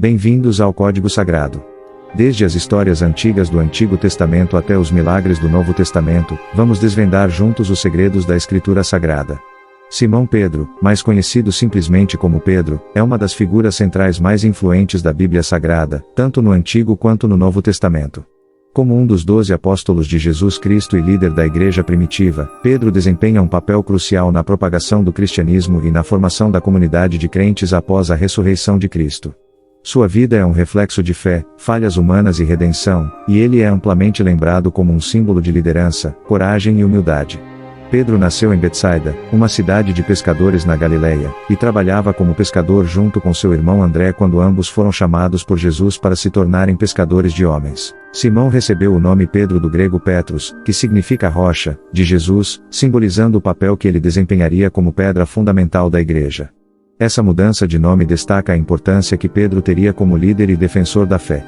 Bem-vindos ao Código Sagrado. Desde as histórias antigas do Antigo Testamento até os milagres do Novo Testamento, vamos desvendar juntos os segredos da Escritura Sagrada. Simão Pedro, mais conhecido simplesmente como Pedro, é uma das figuras centrais mais influentes da Bíblia Sagrada, tanto no Antigo quanto no Novo Testamento. Como um dos 12 apóstolos de Jesus Cristo e líder da Igreja primitiva, Pedro desempenha um papel crucial na propagação do cristianismo e na formação da comunidade de crentes após a ressurreição de Cristo. Sua vida é um reflexo de fé, falhas humanas e redenção, e ele é amplamente lembrado como um símbolo de liderança, coragem e humildade. Pedro nasceu em Betsaida, uma cidade de pescadores na Galileia, e trabalhava como pescador junto com seu irmão André quando ambos foram chamados por Jesus para se tornarem pescadores de homens. Simão recebeu o nome Pedro do grego Petros, que significa rocha, de Jesus, simbolizando o papel que ele desempenharia como pedra fundamental da igreja. Essa mudança de nome destaca a importância que Pedro teria como líder e defensor da fé.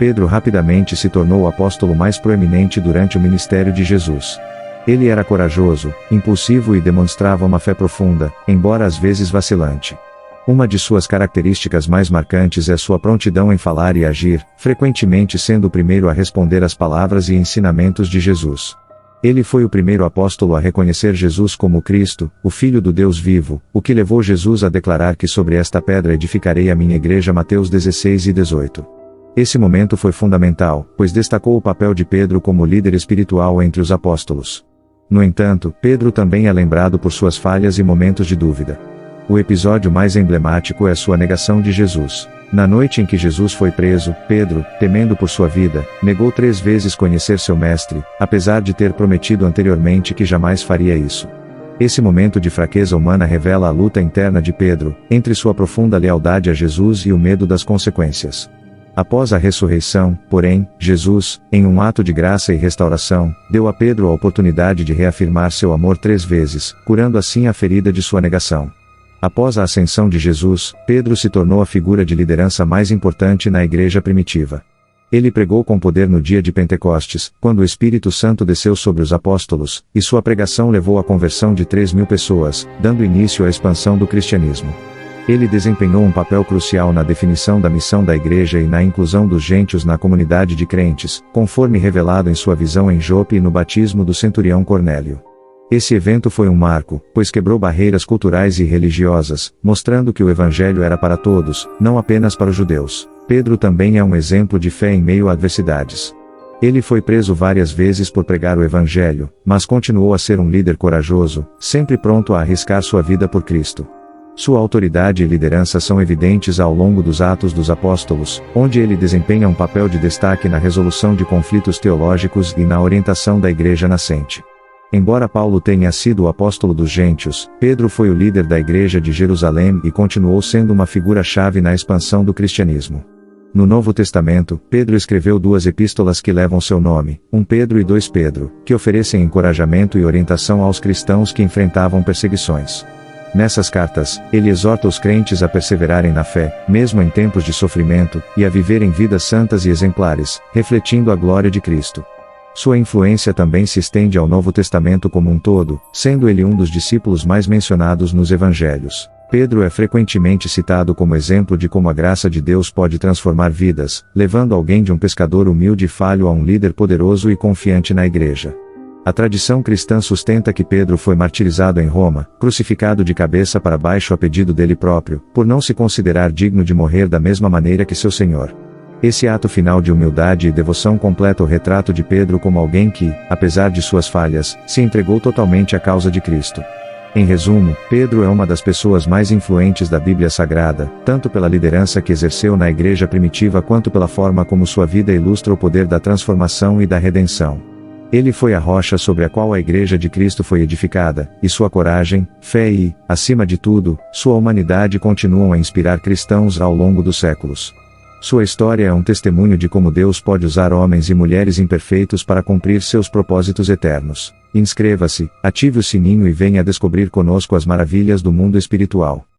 Pedro rapidamente se tornou o apóstolo mais proeminente durante o ministério de Jesus. Ele era corajoso, impulsivo e demonstrava uma fé profunda, embora às vezes vacilante. Uma de suas características mais marcantes é sua prontidão em falar e agir, frequentemente sendo o primeiro a responder às palavras e ensinamentos de Jesus. Ele foi o primeiro apóstolo a reconhecer Jesus como Cristo, o Filho do Deus vivo, o que levou Jesus a declarar que sobre esta pedra edificarei a minha igreja. Mateus 16:18. Esse momento foi fundamental, pois destacou o papel de Pedro como líder espiritual entre os apóstolos. No entanto, Pedro também é lembrado por suas falhas e momentos de dúvida. O episódio mais emblemático é sua negação de Jesus. Na noite em que Jesus foi preso, Pedro, temendo por sua vida, negou 3 vezes conhecer seu mestre, apesar de ter prometido anteriormente que jamais faria isso. Esse momento de fraqueza humana revela a luta interna de Pedro, entre sua profunda lealdade a Jesus e o medo das consequências. Após a ressurreição, porém, Jesus, em um ato de graça e restauração, deu a Pedro a oportunidade de reafirmar seu amor 3 vezes, curando assim a ferida de sua negação. Após a ascensão de Jesus, Pedro se tornou a figura de liderança mais importante na igreja primitiva. Ele pregou com poder no dia de Pentecostes, quando o Espírito Santo desceu sobre os apóstolos, e sua pregação levou à conversão de 3.000 pessoas, dando início à expansão do cristianismo. Ele desempenhou um papel crucial na definição da missão da igreja e na inclusão dos gentios na comunidade de crentes, conforme revelado em sua visão em Jope e no batismo do centurião Cornélio. Esse evento foi um marco, pois quebrou barreiras culturais e religiosas, mostrando que o evangelho era para todos, não apenas para os judeus. Pedro também é um exemplo de fé em meio a adversidades. Ele foi preso várias vezes por pregar o evangelho, mas continuou a ser um líder corajoso, sempre pronto a arriscar sua vida por Cristo. Sua autoridade e liderança são evidentes ao longo dos Atos dos Apóstolos, onde ele desempenha um papel de destaque na resolução de conflitos teológicos e na orientação da igreja nascente. Embora Paulo tenha sido o apóstolo dos gentios, Pedro foi o líder da igreja de Jerusalém e continuou sendo uma figura-chave na expansão do cristianismo. No Novo Testamento, Pedro escreveu 2 epístolas que levam seu nome, 1 Pedro e 2 Pedro, que oferecem encorajamento e orientação aos cristãos que enfrentavam perseguições. Nessas cartas, ele exorta os crentes a perseverarem na fé, mesmo em tempos de sofrimento, e a viverem vidas santas e exemplares, refletindo a glória de Cristo. Sua influência também se estende ao Novo Testamento como um todo, sendo ele um dos discípulos mais mencionados nos Evangelhos. Pedro é frequentemente citado como exemplo de como a graça de Deus pode transformar vidas, levando alguém de um pescador humilde e falho a um líder poderoso e confiante na igreja. A tradição cristã sustenta que Pedro foi martirizado em Roma, crucificado de cabeça para baixo a pedido dele próprio, por não se considerar digno de morrer da mesma maneira que seu Senhor. Esse ato final de humildade e devoção completa o retrato de Pedro como alguém que, apesar de suas falhas, se entregou totalmente à causa de Cristo. Em resumo, Pedro é uma das pessoas mais influentes da Bíblia Sagrada, tanto pela liderança que exerceu na igreja primitiva quanto pela forma como sua vida ilustra o poder da transformação e da redenção. Ele foi a rocha sobre a qual a Igreja de Cristo foi edificada, e sua coragem, fé e, acima de tudo, sua humanidade continuam a inspirar cristãos ao longo dos séculos. Sua história é um testemunho de como Deus pode usar homens e mulheres imperfeitos para cumprir seus propósitos eternos. Inscreva-se, ative o sininho e venha descobrir conosco as maravilhas do mundo espiritual.